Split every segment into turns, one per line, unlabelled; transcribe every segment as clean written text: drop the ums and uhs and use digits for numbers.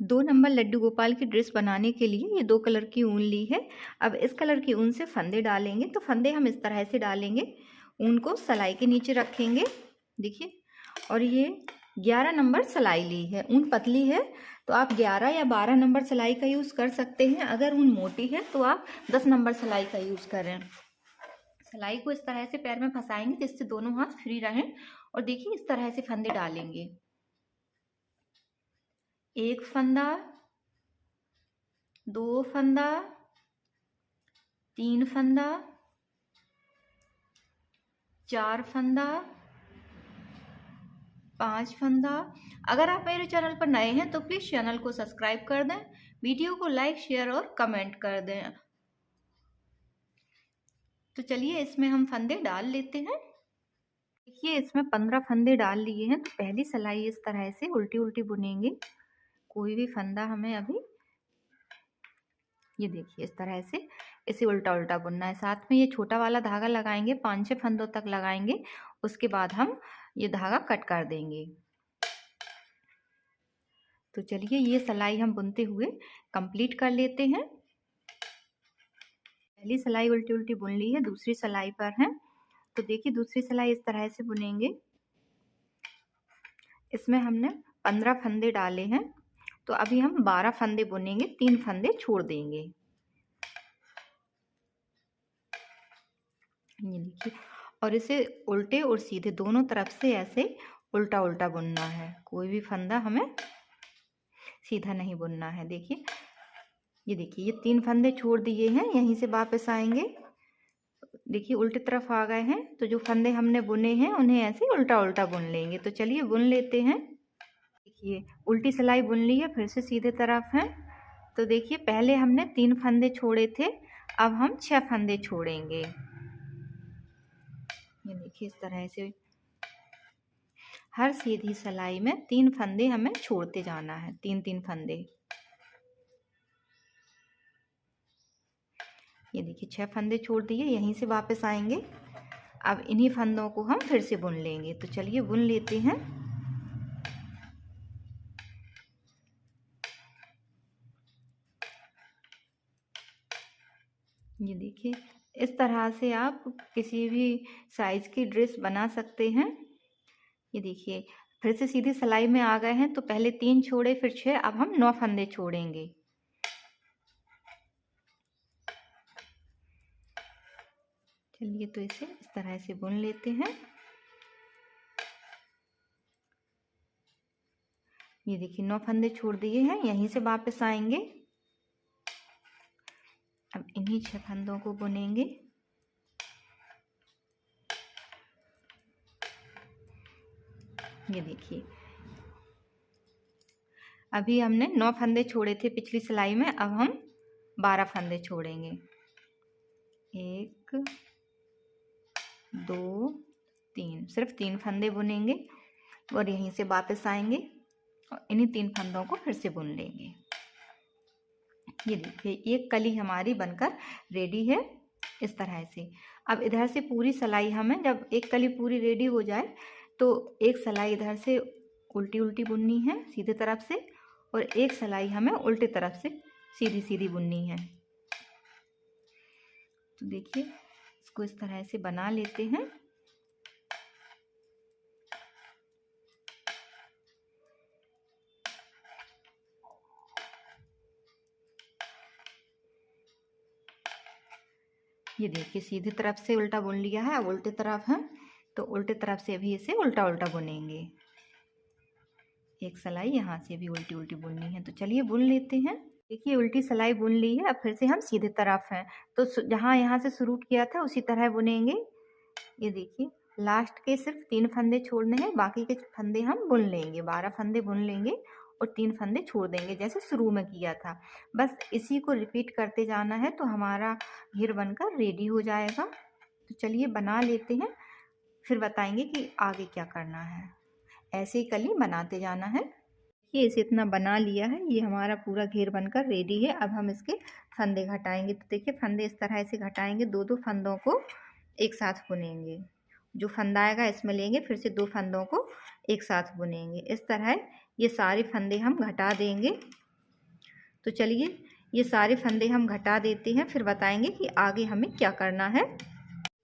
2 number Laddu Gopal की dress बनाने के लिए ये 2 कलर की ऊन ली है। अब इस कलर की ऊन से फंदे डालेंगे, तो फंदे हम इस तरह से डालेंगे। ऊन को सिलाई के नीचे रखेंगे, देखिए। और ये 11 नंबर सिलाई ली है। ऊन पतली है तो आप 11 या 12 नंबर सिलाई का यूज़ कर सकते हैं। अगर ऊन मोटी है तो आप 10 नंबर सिलाई का यूज़ करें। सिलाई को इस तरह से पैर में फंसाएंगे जिससे दोनों हाथ फ्री रहें। और देखिए इस तरह से फंदे डालेंगे। 1 फंदा, 2 फंदा, 3 फंदा, 4 फंदा, 5 फंदा। अगर आप मेरे चैनल पर नए हैं तो प्लीज़ चैनल को सब्सक्राइब कर दें, वीडियो को लाइक, शेयर और कमेंट कर दें। तो चलिए इसमें हम फंदे डाल लेते हैं। देखिए इसमें 15 फंदे डाल लिए हैं। तो पहली सिलाई इस तरह से उल्टी उल्टी बुनेंगे। कोई भी फंदा हमें अभी, ये देखिए इस तरह से इसे उल्टा उल्टा बुनना है। साथ में ये छोटा वाला धागा लगाएंगे, 5-6 फंदों तक लगाएंगे। उसके बाद हम ये धागा कट कर देंगे। तो चलिए ये सिलाई हम बुनते हुए कंप्लीट कर लेते हैं। पहली सिलाई उल्टी उल्टी बुन ली है, दूसरी सिलाई पर है। तो देखिए दूसरी सिलाई इस तरह से बुनेंगे। इसमें हमने 15 फंदे डाले हैं, तो अभी हम 12 फंदे बुनेंगे, 3 फंदे छोड़ देंगे। ये देखिए, और इसे उल्टे और सीधे दोनों तरफ से ऐसे उल्टा उल्टा बुनना है। कोई भी फंदा हमें सीधा नहीं बुनना है। देखिए ये देखिए ये 3 फंदे छोड़ दिए हैं, यहीं से वापस आएंगे। देखिए उल्टी तरफ आ गए हैं, तो जो फंदे हमने बुने हैं उन्हें ऐसे उल्टा उल्टा बुन लेंगे। तो चलिए बुन लेते हैं। देखिए उल्टी सिलाई बुन ली है, फिर से सीधे तरफ है। तो देखिए पहले हमने 3 फंदे छोड़े थे, अब हम 6 फंदे छोड़ेंगे। ये देखिए इस तरह से हर सीधी सिलाई में 3 फंदे हमें छोड़ते जाना है, 3-3 फंदे। ये देखिए 6 फंदे छोड़ दिए, यहीं से वापस आएंगे। अब इन्हीं फंदों को हम फिर से बुन लेंगे। तो चलिए बुन लेते हैं। ये देखिए इस तरह से आप किसी भी साइज की ड्रेस बना सकते हैं। ये देखिए फिर से सीधी सिलाई में आ गए हैं। तो पहले 3 छोड़े, फिर 6, अब हम 9 फंदे छोड़ेंगे। चलिए तो इसे इस तरह से बुन लेते हैं। ये देखिए 9 फंदे छोड़ दिए हैं, यहीं से वापस आएंगे। अब इन्हीं 6 फंदों को बुनेंगे। ये देखिए अभी हमने 9 फंदे छोड़े थे पिछली सिलाई में, अब हम 12 फंदे छोड़ेंगे। 1 2 3, सिर्फ 3 फंदे बुनेंगे और यहीं से वापस आएंगे और इन्हीं 3 फंदों को फिर से बुन लेंगे। ये देखिए एक कली हमारी बनकर रेडी है इस तरह से। अब इधर से पूरी सिलाई हमें, जब एक कली पूरी रेडी हो जाए तो एक सिलाई इधर से उल्टी उल्टी बुननी है सीधे तरफ से, और एक सिलाई हमें उल्टे तरफ से सीधी सीधी बुननी है। तो देखिए इसको इस तरह से बना लेते हैं। ये देखिए सीधी तरफ से उल्टा बुन लिया है, अब उल्टे तरफ है तो उल्टे तरफ से भी इसे उल्टा उल्टा बुनेंगे। एक सिलाई यहाँ से भी उल्टी उल्टी बुननी है। तो चलिए बुन लेते हैं। देखिए उल्टी सिलाई बुन ली है, अब फिर से हम सीधे तरफ हैं तो जहाँ यहाँ से शुरू किया था उसी तरह बुनेंगे। ये देखिए लास्ट के सिर्फ 3 फंदे छोड़ने हैं, बाकी के फंदे हम बुन लेंगे। 12 फंदे बुन लेंगे और 3 फंदे छोड़ देंगे जैसे शुरू में किया था। बस इसी को रिपीट करते जाना है तो हमारा घेर बनकर रेडी हो जाएगा। तो चलिए बना लेते हैं, फिर बताएंगे कि आगे क्या करना है। ऐसे ही कली बनाते जाना है। ये इसे इतना बना लिया है, ये हमारा पूरा घेर बनकर रेडी है। अब हम इसके फंदे घटाएंगे। तो देखिए फंदे इस तरह से घटाएंगे, 2-2 फंदों को एक साथ बुनेंगे। जो फंदा आएगा इसमें लेंगे, फिर से 2 फंदों को एक साथ बुनेंगे। इस तरह ये सारे फंदे हम घटा देंगे। तो चलिए ये सारे फंदे हम घटा देते हैं, फिर बताएंगे कि आगे हमें क्या करना है।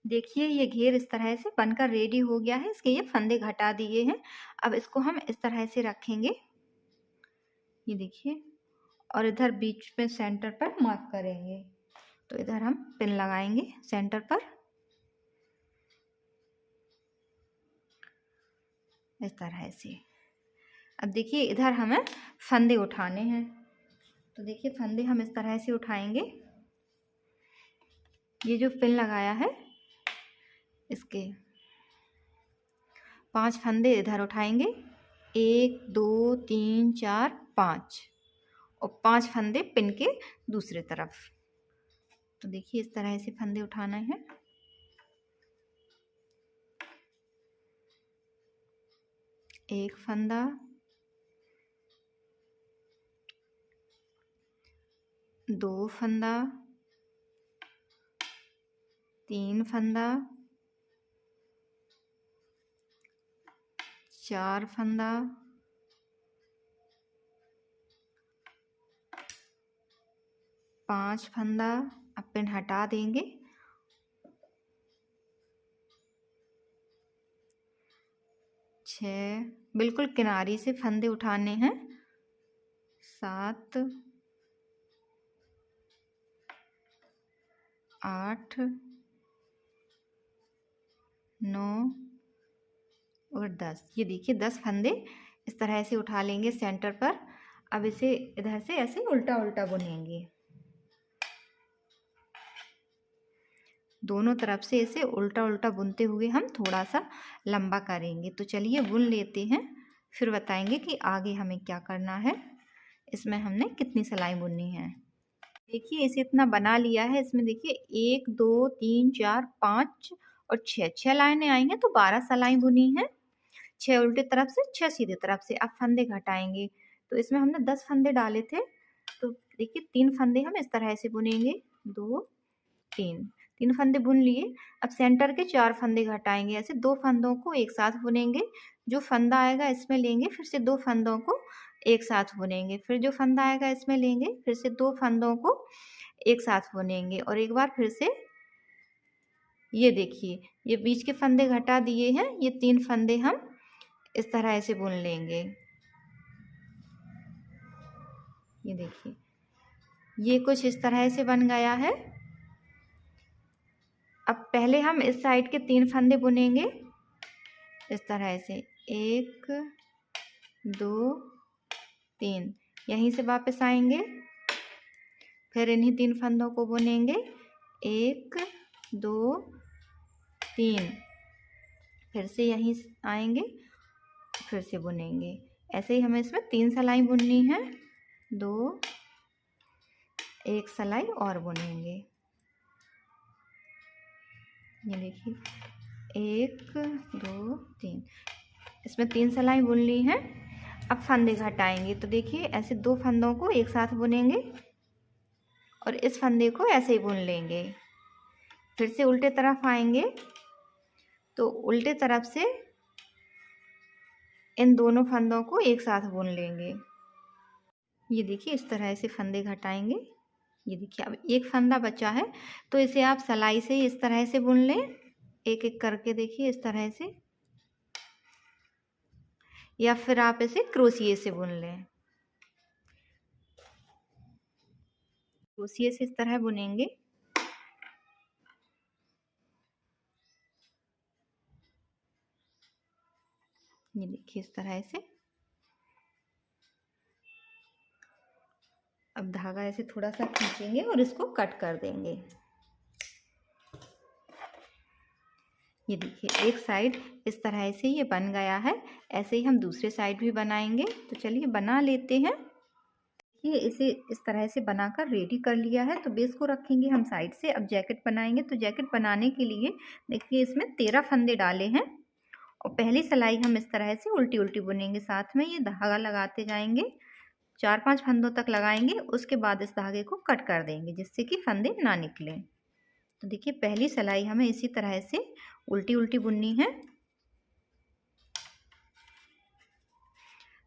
देखिए ये घेर इस तरह से बनकर रेडी हो गया है, इसके ये फंदे घटा दिए हैं। अब इसको हम इस तरह से रखेंगे, ये देखिए, और इधर बीच में सेंटर पर मार्क करेंगे। तो इधर हम पिन लगाएंगे सेंटर पर इस तरह से। अब देखिए इधर हमें फंदे उठाने हैं, तो देखिए फंदे हम इस तरह से उठाएंगे। ये जो पिन लगाया है इसके 5 फंदे इधर उठाएंगे, 1 2 3 4 5, और 5 फंदे पिन के दूसरे तरफ। तो देखिए इस तरह से फंदे उठाना है। एक फंदा, दो फंदा, 3 फंदा, 4 फंदा, 5 फंदा। अब पिन हटा देंगे, 6, बिल्कुल किनारे से फंदे उठाने हैं, 7, 8, 9 और 10। ये देखिए 10 फंदे इस तरह से उठा लेंगे सेंटर पर। अब इसे इधर से ऐसे उल्टा उल्टा बुनेंगे, दोनों तरफ से इसे उल्टा उल्टा बुनते हुए हम थोड़ा सा लंबा करेंगे। तो चलिए बुन लेते हैं, फिर बताएंगे कि आगे हमें क्या करना है, इसमें हमने कितनी सिलाई बुननी है। देखिए इसे इतना बना लिया है, इसमें देखिए 1 2 3 4 5 और 6 लाइनें आई हैं, तो 12 सिलाई बुनी है। 6 उल्टे तरफ से, 6 सीधे तरफ से। अब फंदे घटाएंगे, तो इसमें हमने 10 फंदे डाले थे, तो देखिए 3 फंदे हम इस तरह से बुनेंगे, 2 3 फंदे बुन लिए। अब सेंटर के 4 फंदे घटाएंगे, ऐसे 2 फंदों को एक साथ बुनेंगे। जो फंदा आएगा इसमें लेंगे, फिर से 2 फंदों को एक साथ बुनेंगे, फिर जो फंदा आएगा इसमें लेंगे, फिर से 2 फंदों को एक साथ बुनेंगे, और एक बार फिर से। ये देखिए ये बीच के फंदे घटा दिए हैं, ये 3 फंदे हम इस तरह से बुन लेंगे। ये देखिए ये कुछ इस तरह से बन गया है। अब पहले हम इस साइड के 3 फंदे बुनेंगे इस तरह से, 1 2 3, यहीं से वापस आएंगे, फिर इन्हीं 3 फंदों को बुनेंगे, 1 2 3, फिर से यहीं आएंगे, फिर से बुनेंगे। ऐसे ही हमें इसमें 3 सिलाई बुननी है, 2, 1 सिलाई और बुनेंगे। ये देखिए 1 2 3, इसमें 3 सिलाई बुन ली है। अब फंदे घटाएंगे, तो देखिए ऐसे 2 फंदों को एक साथ बुनेंगे, और इस फंदे को ऐसे ही बुन लेंगे। फिर से उल्टे तरफ आएंगे, तो उल्टे तरफ से इन दोनों फंदों को एक साथ बुन लेंगे। ये देखिए इस तरह से फंदे घटाएंगे। ये देखिए अब एक फंदा बचा है, तो इसे आप सिलाई से इस तरह से बुन लें, एक एक करके देखिए इस तरह से, या फिर आप इसे क्रोशिये से बुन लें। क्रोशिये से इस तरह बुनेंगे। ये देखिए इस तरह से। अब धागा ऐसे थोड़ा सा खींचेंगे और इसको कट कर देंगे। ये देखिए एक साइड इस तरह से ये बन गया है, ऐसे ही हम दूसरे साइड भी बनाएंगे। तो चलिए बना लेते हैं। ये इसे इस तरह से बनाकर रेडी कर लिया है, तो बेस को रखेंगे हम साइड से। अब जैकेट बनाएंगे, तो जैकेट बनाने के लिए देखिए इसमें 13 फंदे डाले हैं, और पहली सिलाई हम इस तरह से उल्टी उल्टी बुनेंगे, साथ में ये धागा लगाते जाएंगे, 4-5 फंदों तक लगाएंगे, उसके बाद इस धागे को कट कर देंगे जिससे कि फंदे ना निकलें। तो देखिए पहली सिलाई हमें इसी तरह से उल्टी उल्टी बुननी है।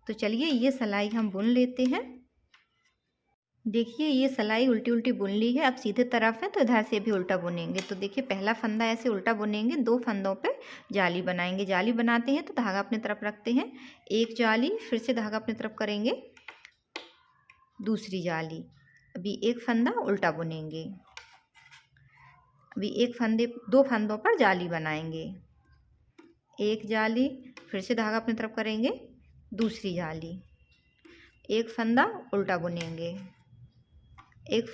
तो चलिए ये सिलाई हम बुन लेते हैं। देखिए ये सिलाई उल्टी उल्टी बुन ली है, अब सीधे तरफ है तो इधर से भी उल्टा बुनेंगे। तो देखिए पहला फंदा ऐसे उल्टा बुनेंगे, 2 फंदों पे जाली बनाएंगे। जाली बनाते हैं तो धागा अपनी तरफ रखते हैं, एक जाली, फिर से धागा अपनी तरफ करेंगे, दूसरी जाली, अभी एक फंदा उल्टा बुनेंगे, अभी एक फंदे 2 फंदों पर जाली बनाएंगे, एक जाली, फिर से धागा अपनी तरफ करेंगे, दूसरी जाली, एक फंदा उल्टा बुनेंगे, एक,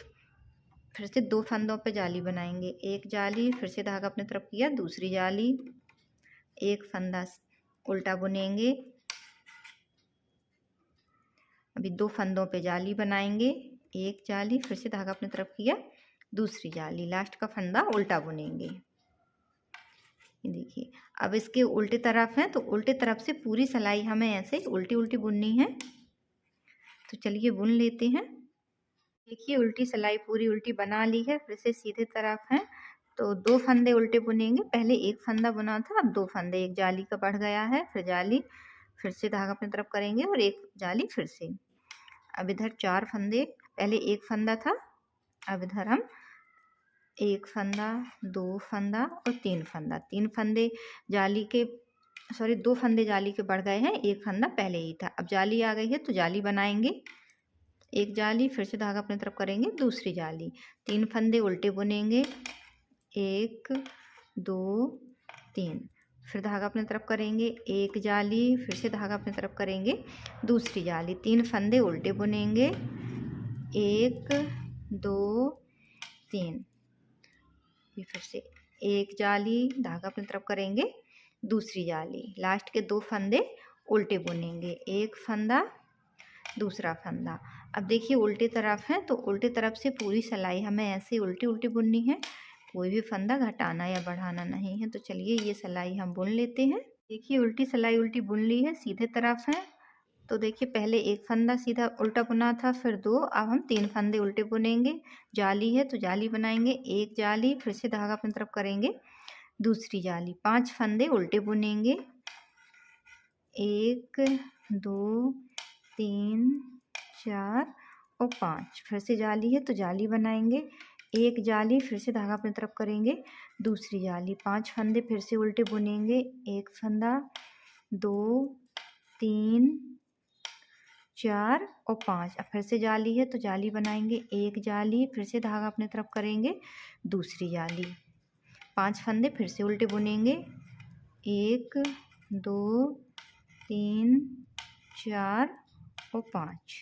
फिर से 2 फंदों पे जाली बनाएंगे, एक जाली, फिर से धागा अपनी तरफ किया, दूसरी जाली, एक फंदा उल्टा बुनेंगे, अभी 2 फंदों पे जाली बनाएंगे, एक जाली, फिर से धागा अपनी तरफ किया, दूसरी जाली, लास्ट का फंदा उल्टा बुनेंगे। देखिए अब इसके उल्टे तरफ है तो उल्टे तरफ से पूरी सिलाई हमें ऐसे उल्टी उल्टी बुननी है। तो चलिए बुन लेते हैं। देखिए उल्टी सिलाई पूरी उल्टी बना ली है, फिर से सीधे तरफ है तो 2 फंदे उल्टे बुनेंगे। पहले एक फंदा बुना था, अब 2 फंदे, एक जाली का बढ़ गया है, फिर जाली, फिर से धागा अपनी तरफ करेंगे और एक जाली फिर से। अब इधर 4 फंदे, पहले एक फंदा था, अब इधर हम एक फंदा, 2 फंदा और 3 फंदा, 3 फंदे जाली के, सॉरी 2 फंदे जाली के बढ़ गए हैं, एक फंदा पहले ही था। अब जाली आ गई है तो जाली बनाएंगे, एक जाली, फिर से धागा अपनी तरफ करेंगे, दूसरी जाली, 3 फंदे उल्टे बुनेंगे, 1 2 3, फिर धागा अपनी तरफ करेंगे, एक जाली, फिर से धागा अपनी तरफ करेंगे, दूसरी जाली, 3 फंदे उल्टे बुनेंगे, 1 2 3, ये फिर से एक जाली, धागा अपनी तरफ करेंगे, दूसरी जाली, लास्ट के 2 फंदे उल्टे बुनेंगे, एक फंदा, दूसरा फंदा। अब देखिए उल्टी तरफ है तो उल्टी तरफ से पूरी सिलाई हमें ऐसे उल्टी उल्टी बुननी है, कोई भी फंदा घटाना या बढ़ाना नहीं है। तो चलिए ये सिलाई हम बुन लेते हैं। देखिए उल्टी सिलाई उल्टी बुन ली है, सीधे तरफ है तो देखिए पहले एक फंदा सीधा उल्टा बुना था, फिर 2, अब हम 3 फंदे उल्टे बुनेंगे, जाली है तो जाली बनाएंगे, एक जाली, फिर से धागा अपनी तरफ करेंगे, दूसरी जाली, 5 फंदे उल्टे बुनेंगे, 1 2 3 4 और 5, फिर से जाली है तो जाली बनाएंगे, एक जाली, फिर से धागा अपनी तरफ करेंगे, दूसरी जाली, 5 फंदे फिर से उल्टे बुनेंगे, एक फंदा, 2 3 4 और 5, अब फिर से जाली है तो जाली बनाएंगे, एक जाली, फिर से धागा अपनी तरफ करेंगे, दूसरी जाली, 5 फंदे फिर से उल्टे बुनेंगे, 1 2 3 4 और 5,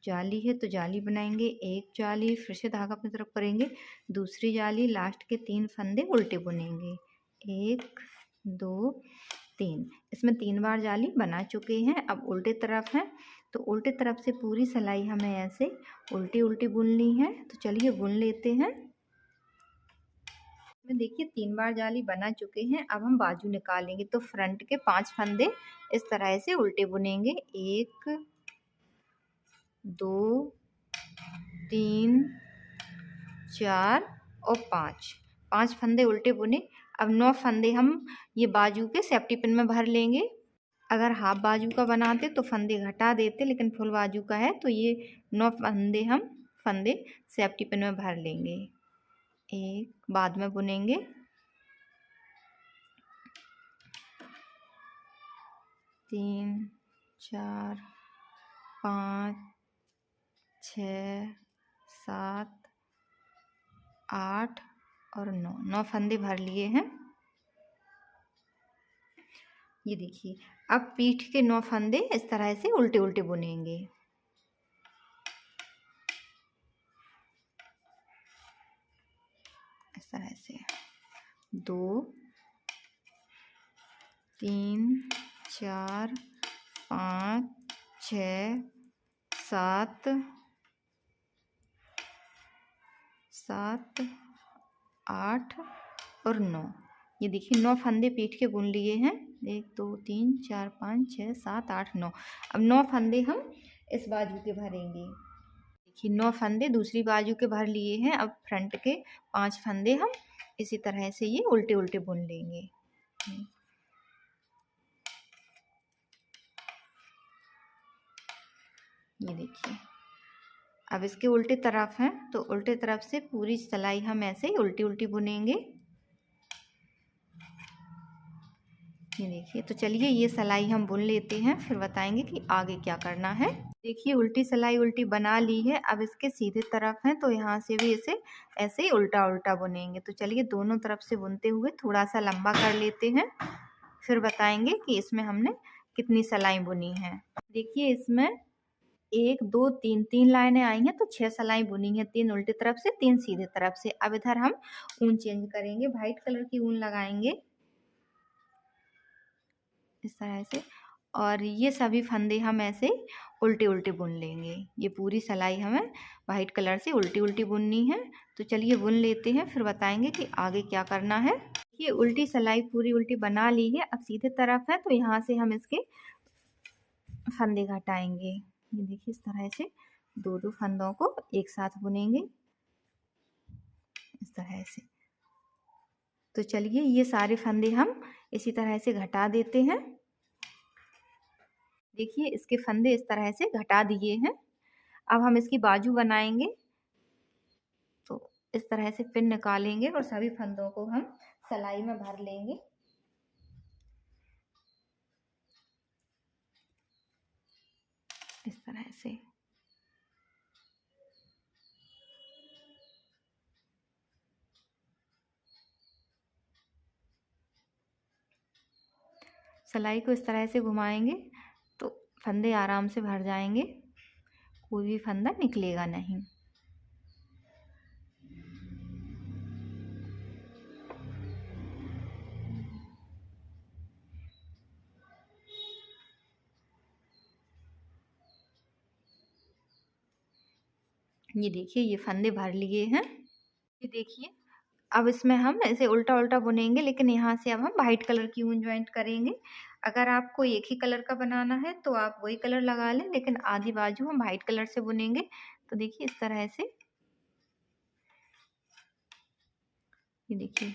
जाली है तो जाली बनाएंगे, एक जाली, फिर से धागा अपनी तरफ करेंगे, दूसरी जाली, लास्ट के 3 फंदे उल्टे बुनेंगे, 1 2 3, इसमें 3 बार जाली बना चुके हैं। अब उल्टे तरफ है तो उल्टे तरफ से पूरी सिलाई हमें ऐसे उल्टी उल्टी बुननी है। तो चलिए बुन लेते हैं। देखिए 3 बार जाली बना चुके हैं, अब हम बाजू निकालेंगे तो फ्रंट के 5 फंदे इस तरह से उल्टे बुनेंगे, 1 2 3 4 और 5 फंदे उल्टे बुने। अब 9 फंदे हम ये बाजू के सेफ्टी पिन में भर लेंगे। अगर हाफ बाजू का बनाते तो फंदे घटा देते, लेकिन फुल बाजू का है तो ये 9 फंदे हम सेफ्टी पिन में भर लेंगे, एक बाद में बुनेंगे। 3 4 5 6 7 8 और 9 फंदे भर लिए हैं। ये देखिए अब पीठ के 9 फंदे इस तरह से उल्टे उल्टे बुनेंगे। इस तरह से 2 3 4 5 6 7 7 8 और 9। ये देखिए 9 फंदे पीठ के बुन लिए हैं, 1 2 3 4 5 6 7 8 9। अब 9 फंदे हम इस बाजू के भरेंगे। देखिए 9 फंदे दूसरी बाजू के भर लिए हैं। अब फ्रंट के 5 फंदे हम इसी तरह से ये उल्टे उल्टे बुन लेंगे। ये देखिए अब इसके उल्टी तरफ है तो उल्टे तरफ से पूरी सिलाई हम ऐसे ही उल्टी उल्टी बुनेंगे। ये देखिए, तो चलिए ये सिलाई हम बुन लेते हैं, फिर बताएंगे कि आगे क्या करना है। देखिए उल्टी सिलाई उल्टी बना ली है। अब इसके सीधे तरफ है तो यहाँ से भी इसे ऐसे ही उल्टा उल्टा बुनेंगे। तो चलिए दोनों तरफ से बुनते हुए थोड़ा सा लंबा कर लेते हैं, फिर बताएंगे कि इसमें हमने कितनी सिलाई बुनी है। देखिए इसमें 1 2 3 3 लाइनें आई हैं तो 6 सिलाई बुनी है, 3 उल्टी तरफ से 3 सीधे तरफ से। अब इधर हम ऊन चेंज करेंगे, वाइट कलर की ऊन लगाएंगे इस तरह से, और ये सभी फंदे हम ऐसे उल्टे उल्टे बुन लेंगे। ये पूरी सिलाई हमें वाइट कलर से उल्टी उल्टी बुननी है। तो चलिए बुन लेते हैं, फिर बताएंगे कि आगे क्या करना है। ये उल्टी सिलाई पूरी उल्टी बना ली है। अब सीधे तरफ है तो यहाँ से हम इसके फंदे घटाएंगे। ये देखिए इस तरह से दो दो फंदों को एक साथ बुनेंगे इस तरह से। तो चलिए ये सारे फंदे हम इसी तरह से घटा देते हैं। देखिए इसके फंदे इस तरह से घटा दिए हैं। अब हम इसकी बाजू बनाएंगे। तो इस तरह से पिन निकालेंगे और सभी फंदों को हम सिलाई में भर लेंगे। इस तरह से सिलाई को इस तरह से घुमाएंगे तो फंदे आराम से भर जाएंगे, कोई भी फंदा निकलेगा नहीं। ये देखिए ये फंदे भर लिए हैं। ये देखिए अब इसमें हम ऐसे उल्टा उल्टा बुनेंगे, लेकिन यहाँ से अब हम वाइट कलर की ऊन ज्वाइंट करेंगे। अगर आपको एक ही कलर का बनाना है तो आप वही कलर लगा लें, लेकिन आधी बाजू हम वाइट कलर से बुनेंगे। तो देखिए इस तरह से, ये देखिए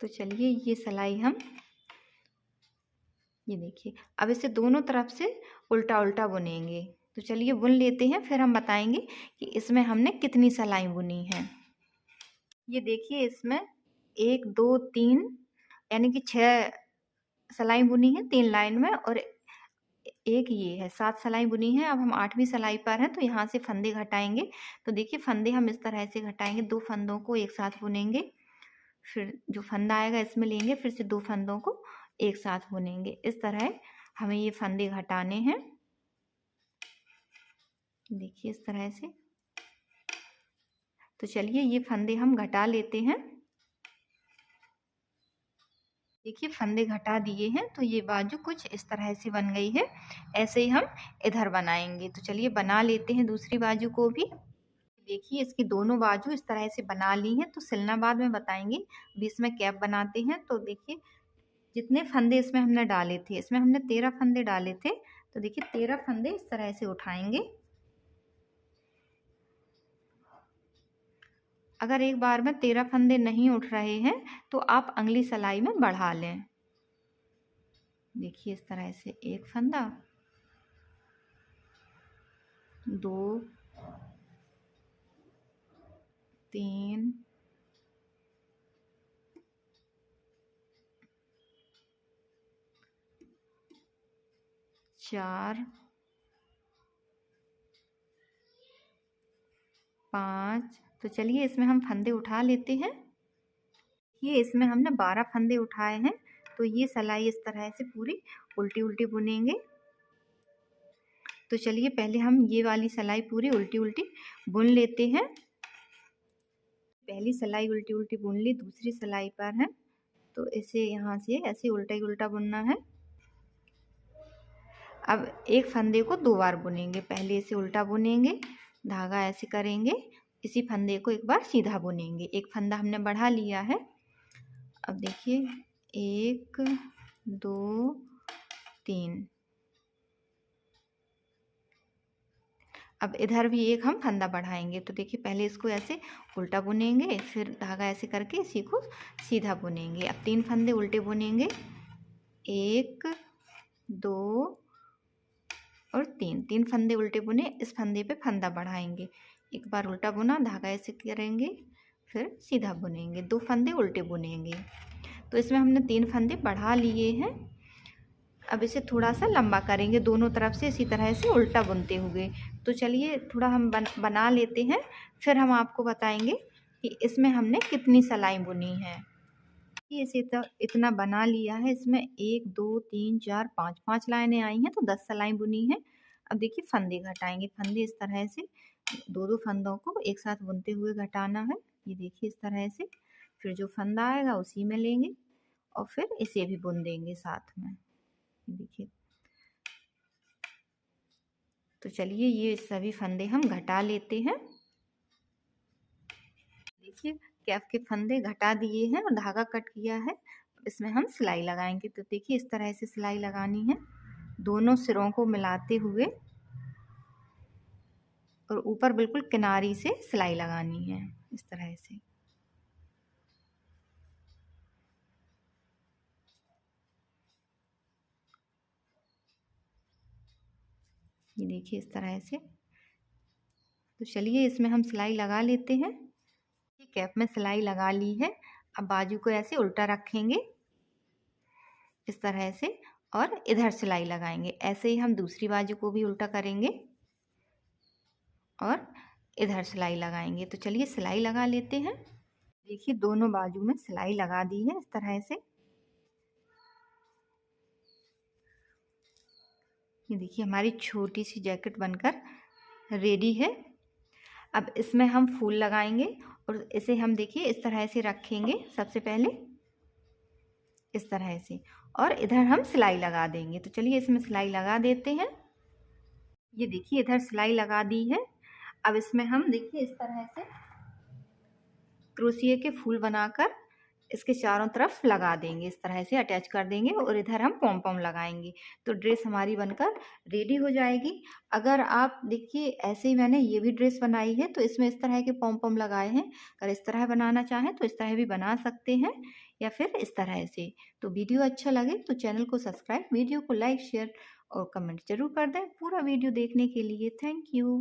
तो चलिए ये सिलाई हम, ये देखिए अब इसे दोनों तरफ से उल्टा उल्टा बुनेंगे। तो चलिए बुन लेते हैं, फिर हम बताएंगे कि इसमें हमने कितनी सिलाई बुनी है। ये देखिए इसमें 1 2 3 यानी कि 6 सिलाई बुनी है 3 लाइन में, और एक ये है 7 सिलाई बुनी है। अब हम 8वीं सिलाई पर हैं तो यहाँ से फंदे घटाएंगे। तो देखिए फंदे हम इस तरह से घटाएंगे, 2 फंदों को एक साथ बुनेंगे, फिर जो फंदा आएगा इसमें लेंगे, फिर से 2 फंदों को एक साथ बुनेंगे। इस तरह हमें ये फंदे घटाने हैं। देखिए इस तरह से। तो चलिए ये फंदे हम घटा लेते हैं। देखिए फंदे घटा दिए हैं तो ये बाजू कुछ इस तरह से बन गई है। ऐसे ही हम इधर बनाएंगे। तो चलिए बना लेते हैं दूसरी बाजू को भी। देखिए इसकी दोनों बाजू इस तरह से बना ली हैं। तो सिलना बाद में बताएंगे। बीच में कैप बनाते हैं। तो देखिए जितने फंदे इसमें हमने डाले थे, इसमें हमने 13 फंदे डाले थे। तो देखिए 13 फंदे इस तरह से उठाएंगे। अगर एक बार में 13 फंदे नहीं उठ रहे हैं तो आप अगली सिलाई में बढ़ा लें। देखिए इस तरह से एक फंदा, 2 3 4 5। तो चलिए इसमें हम फंदे उठा लेते हैं। ये इसमें हमने 12 फंदे उठाए हैं। तो ये सिलाई इस तरह से पूरी उल्टी उल्टी बुनेंगे। तो चलिए पहले हम ये वाली सिलाई पूरी उल्टी उल्टी बुन लेते हैं। पहली सिलाई उल्टी उल्टी बुन ली, दूसरी सिलाई पर है तो इसे यहाँ से ऐसे उल्टा ही उल्टा बुनना है। अब एक फंदे को 2 बार बुनेंगे। पहले इसे उल्टा बुनेंगे, धागा ऐसे करेंगे, इसी फंदे को एक बार सीधा बुनेंगे। एक फंदा हमने बढ़ा लिया है। अब देखिए 1 2 3। अब इधर भी एक हम फंदा बढ़ाएंगे। तो देखिए पहले इसको ऐसे उल्टा बुनेंगे, फिर धागा ऐसे करके इसी को सीधा बुनेंगे। अब 3 फंदे उल्टे बुनेंगे, 1 2 और 3 फंदे उल्टे बुने, इस फंदे पे फंदा बढ़ाएंगे, एक बार उल्टा बुना, धागा ऐसे करेंगे, फिर सीधा बुनेंगे, 2 फंदे उल्टे बुनेंगे। तो इसमें हमने 3 फंदे बढ़ा लिए हैं। अब इसे थोड़ा सा लंबा करेंगे दोनों तरफ से, इसी तरह से उल्टा बुनते हुए। तो चलिए थोड़ा हम बना लेते हैं, फिर हम आपको बताएंगे कि इसमें हमने कितनी सिलाई बुनी है। ये इसे तो इतना बना लिया है, इसमें 1 2 3 4 5 लाइनें आई हैं, तो 10 सिलाई बुनी है। अब देखिए फंदे घटाएंगे, फंदे इस तरह से 2 फंदों को एक साथ बुनते हुए घटाना है। ये देखिए इस तरह से, फिर जो फंदा आएगा उसी में लेंगे और फिर इसे भी बुन देंगे साथ में। देखिए, तो चलिए ये सभी फंदे हम घटा लेते हैं। देखिए कैप के फंदे घटा दिए हैं और धागा कट किया है। इसमें हम सिलाई लगाएंगे। तो देखिए इस तरह से सिलाई लगानी है, दोनों सिरों को मिलाते हुए और ऊपर बिल्कुल किनारी से सिलाई लगानी है इस तरह से। ये देखिए इस तरह से। तो चलिए इसमें हम सिलाई लगा लेते हैं। कैप में सिलाई लगा ली है। अब बाजू को ऐसे उल्टा रखेंगे इस तरह से और इधर सिलाई लगाएंगे। ऐसे ही हम दूसरी बाजू को भी उल्टा करेंगे और इधर सिलाई लगाएंगे। तो चलिए सिलाई लगा लेते हैं। देखिए दोनों बाजू में सिलाई लगा दी है इस तरह से। ये देखिए हमारी छोटी सी जैकेट बनकर रेडी है। अब इसमें हम फूल लगाएंगे और इसे हम देखिए इस तरह से रखेंगे सबसे पहले इस तरह से, और इधर हम सिलाई लगा देंगे। तो चलिए इसमें सिलाई लगा देते हैं। ये देखिए इधर सिलाई लगा दी है। अब इसमें हम देखिए इस तरह से क्रोशिया के फूल बनाकर इसके चारों तरफ लगा देंगे, इस तरह से अटैच कर देंगे और इधर हम पॉम पॉम लगाएंगे। तो ड्रेस हमारी बनकर रेडी हो जाएगी। अगर आप देखिए ऐसे ही मैंने ये भी ड्रेस बनाई है, तो इसमें इस तरह के पॉम पॉम लगाए हैं। अगर इस तरह बनाना चाहें तो इस तरह भी बना सकते हैं या फिर इस तरह से। तो वीडियो अच्छा लगे तो चैनल को सब्सक्राइब, वीडियो को लाइक शेयर और कमेंट जरूर कर दें। पूरा वीडियो देखने के लिए थैंक यू।